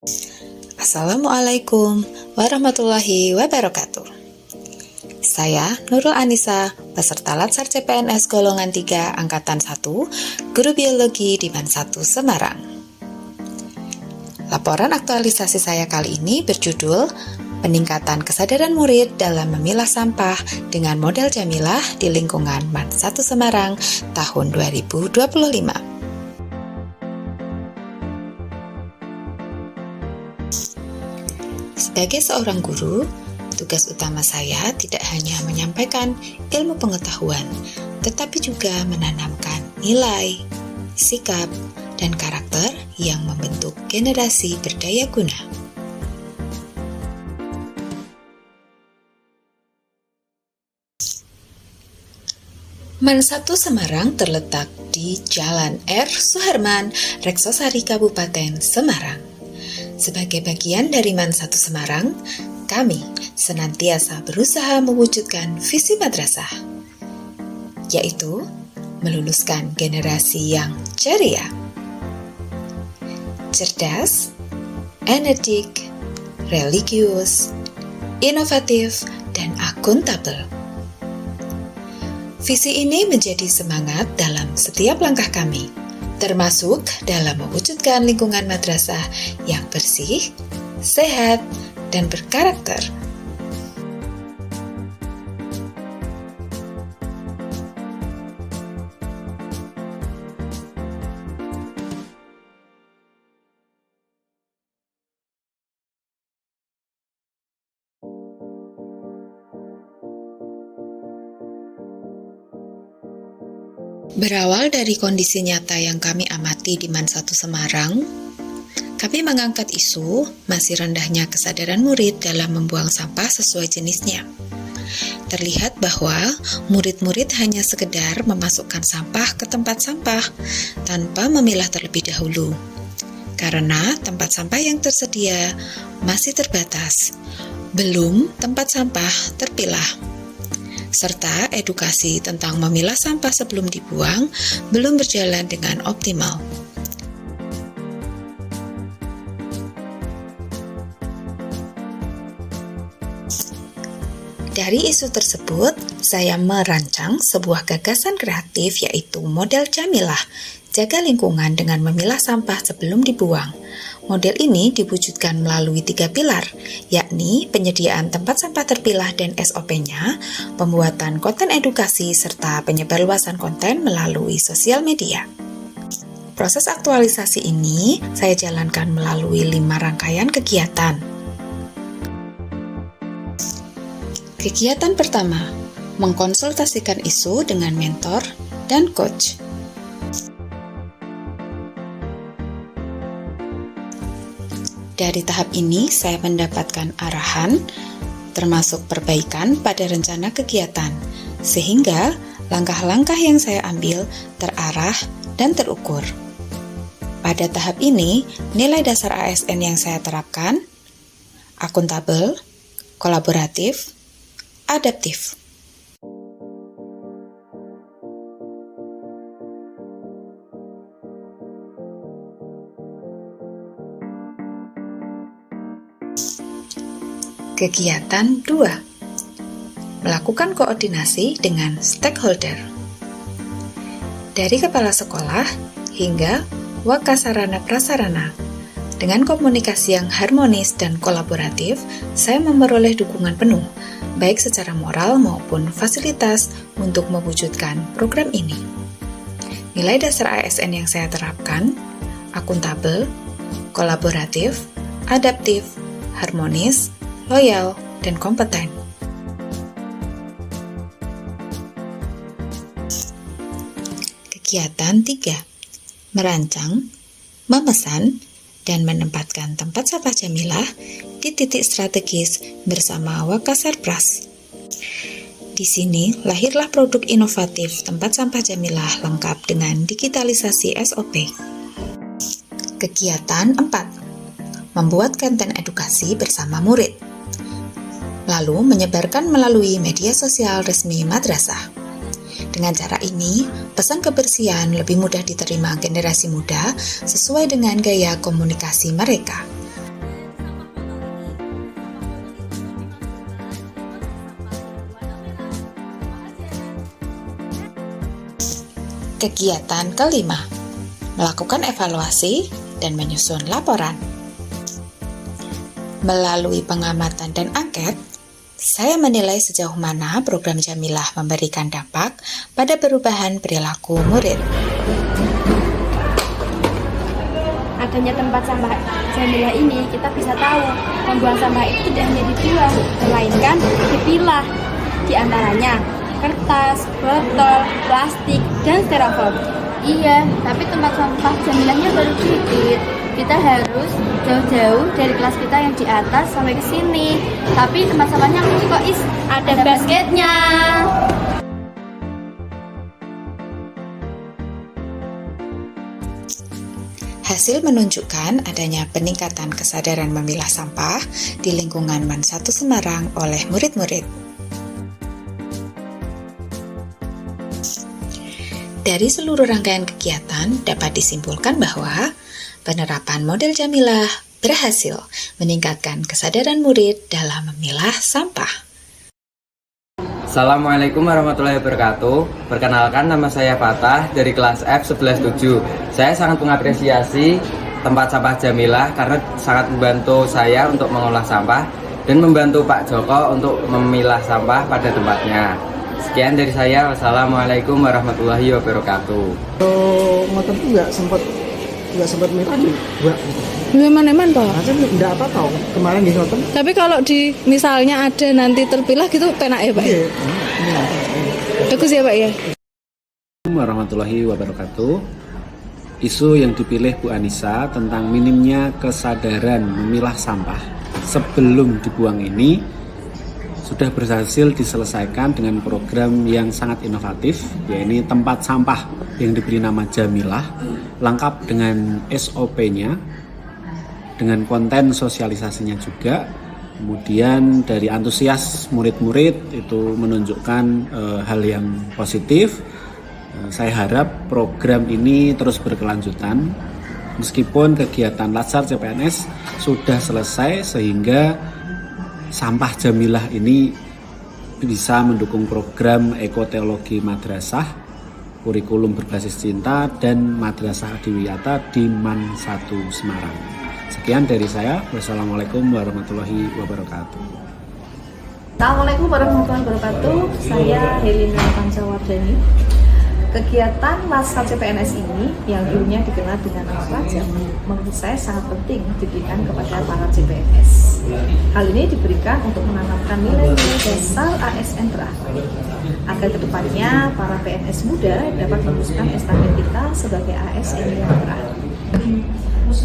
Assalamualaikum warahmatullahi wabarakatuh. Saya Nurul Anissa, peserta Latsar CPNS golongan 3 Angkatan 1, Guru Biologi di MAN 1 Semarang. Laporan aktualisasi saya kali ini berjudul Peningkatan Kesadaran Murid dalam Memilah Sampah dengan Model Jamilah di Lingkungan MAN 1 Semarang tahun 2025. Sebagai seorang guru, tugas utama saya tidak hanya menyampaikan ilmu pengetahuan, tetapi juga menanamkan nilai, sikap, dan karakter yang membentuk generasi berdaya guna. MAN 1 Semarang terletak di Jalan R. Suherman, Reksosari, Kabupaten Semarang. Sebagai bagian dari MAN 1 Semarang, kami senantiasa berusaha mewujudkan visi madrasah, yaitu meluluskan generasi yang ceria, cerdas, energetik, religius, inovatif, dan akuntabel. Visi ini menjadi semangat dalam setiap langkah kami, termasuk dalam mewujudkan lingkungan madrasah yang bersih, sehat, dan berkarakter. Berawal dari kondisi nyata yang kami amati di MAN 1 Semarang, kami mengangkat isu masih rendahnya kesadaran murid dalam membuang sampah sesuai jenisnya. Terlihat bahwa murid-murid hanya sekedar memasukkan sampah ke tempat sampah tanpa memilah terlebih dahulu. Karena tempat sampah yang tersedia masih terbatas, belum tempat sampah terpilah. Serta edukasi tentang memilah sampah sebelum dibuang belum berjalan dengan optimal. Dari isu tersebut, saya merancang sebuah gagasan kreatif yaitu model Jamilah, jaga lingkungan dengan memilah sampah sebelum dibuang. Model ini diwujudkan melalui 3 pilar, yakni penyediaan tempat sampah terpilah dan SOP-nya, pembuatan konten edukasi, serta penyebarluasan konten melalui sosial media. Proses aktualisasi ini saya jalankan melalui 5 rangkaian kegiatan. Kegiatan pertama, mengkonsultasikan isu dengan mentor dan coach. Dari tahap ini, saya mendapatkan arahan, termasuk perbaikan pada rencana kegiatan, sehingga langkah-langkah yang saya ambil terarah dan terukur. Pada tahap ini, nilai dasar ASN yang saya terapkan, akuntabel, kolaboratif, adaptif. Kegiatan 2. Melakukan koordinasi dengan stakeholder. Dari kepala sekolah hingga wakasarana prasarana. Dengan komunikasi yang harmonis dan kolaboratif, saya memperoleh dukungan penuh, baik secara moral maupun fasilitas untuk mewujudkan program ini. Nilai dasar ASN yang saya terapkan, akuntabel, kolaboratif, adaptif, harmonis, loyal, dan kompeten. Kegiatan 3. Merancang, memesan, dan menempatkan tempat sampah Jamilah di titik strategis bersama Wakasarpras. Di sini lahirlah produk inovatif tempat sampah Jamilah lengkap dengan digitalisasi SOP. Kegiatan 4. Membuat konten edukasi bersama murid. Lalu menyebarkan melalui media sosial resmi madrasah. Dengan cara ini, pesan kebersihan lebih mudah diterima generasi muda sesuai dengan gaya komunikasi mereka. Kegiatan kelima, melakukan evaluasi dan menyusun laporan. Melalui pengamatan dan angket, saya menilai sejauh mana program Jamilah memberikan dampak pada perubahan perilaku murid. Adanya tempat sampah Jamilah ini, kita bisa tahu membuang sampah itu tidak hanya dibuang, melainkan dipilah. Di antaranya kertas, botol, plastik, dan styrofoam. Iya, tapi tempat sampah Jamilahnya baru sedikit. Kita harus jauh-jauh dari kelas kita yang di atas sampai ke sini. Tapi tempat sampahnya kok ada basketnya. Hasil menunjukkan adanya peningkatan kesadaran memilah sampah di lingkungan MAN 1 Semarang oleh murid-murid. Dari seluruh rangkaian kegiatan dapat disimpulkan bahwa penerapan model Jamilah berhasil meningkatkan kesadaran murid dalam memilah sampah. Assalamualaikum warahmatullahi wabarakatuh. Perkenalkan, nama saya Fatah dari kelas F 11-7. Saya sangat mengapresiasi tempat sampah Jamilah karena sangat membantu saya untuk mengolah sampah dan membantu Pak Joko untuk memilah sampah pada tempatnya. Sekian dari saya. Wassalamualaikum warahmatullahi wabarakatuh. Kalau motor itu nggak sempat merah nih, buat. Eman-eman Pak. Aja nggak apa tahu kemarin di motor. Tapi kalau di misalnya ada nanti terpilah gitu penak ya Pak? Iya. Bagus ya Pak ya. Warahmatullahi wabarakatuh. Isu yang dipilih Bu Anissa tentang minimnya kesadaran memilah sampah sebelum dibuang ini sudah berhasil diselesaikan dengan program yang sangat inovatif, yaitu tempat sampah yang diberi nama Jamilah, lengkap dengan SOP-nya, dengan konten sosialisasinya juga. Kemudian dari antusias murid-murid itu menunjukkan hal yang positif. Saya harap program ini terus berkelanjutan, meskipun kegiatan Latsar CPNS sudah selesai sehingga sampah Jamilah ini bisa mendukung program ekoteologi madrasah, kurikulum berbasis cinta, dan madrasah adiwiyata di MAN 1 Semarang. Sekian dari saya. Wassalamualaikum warahmatullahi wabarakatuh. Assalamualaikum warahmatullahi wabarakatuh. Saya Helena Pancawardani. Kegiatan Latsar CPNS ini yang dulunya dikenal dengan nama pajak, menurut saya sangat penting diberikan kepada para CPNS. Hal ini diberikan untuk menanamkan nilai-nilai dasar ASN terakhir, agar kedepannya para PNS muda dapat meneruskan estatika sebagai ASN yang terakhir.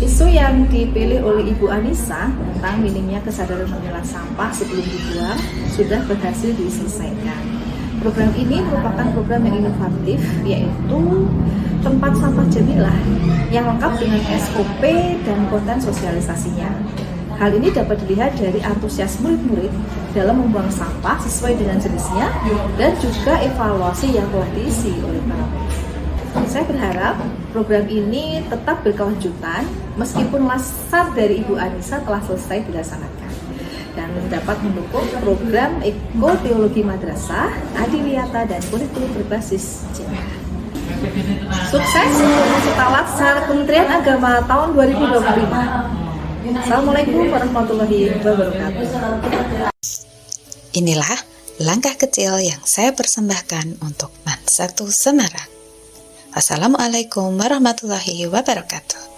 Isu yang dipilih oleh Ibu Anissa tentang minimnya kesadaran memilah sampah sebelum dibuang sudah berhasil diselesaikan. Program ini merupakan program yang inovatif, yaitu tempat sampah Jamilah yang lengkap dengan SOP dan konten sosialisasinya. Hal ini dapat dilihat dari antusias murid-murid dalam membuang sampah sesuai dengan jenisnya dan juga evaluasi yang telah diisi oleh para murid. Saya berharap program ini tetap berkelanjutan meskipun Latsar dari Ibu Anissa telah selesai dilaksanakan dan dapat mendukung program ekoteologi madrasah, adiwiyata, dan kurikulum berbasis cinta. Sukses untuk peserta Latsar Kementerian Agama tahun 2025. Assalamualaikum warahmatullahi wabarakatuh. Inilah langkah kecil yang saya persembahkan untuk MAN 1 Semarang. Wassalamualaikum warahmatullahi wabarakatuh.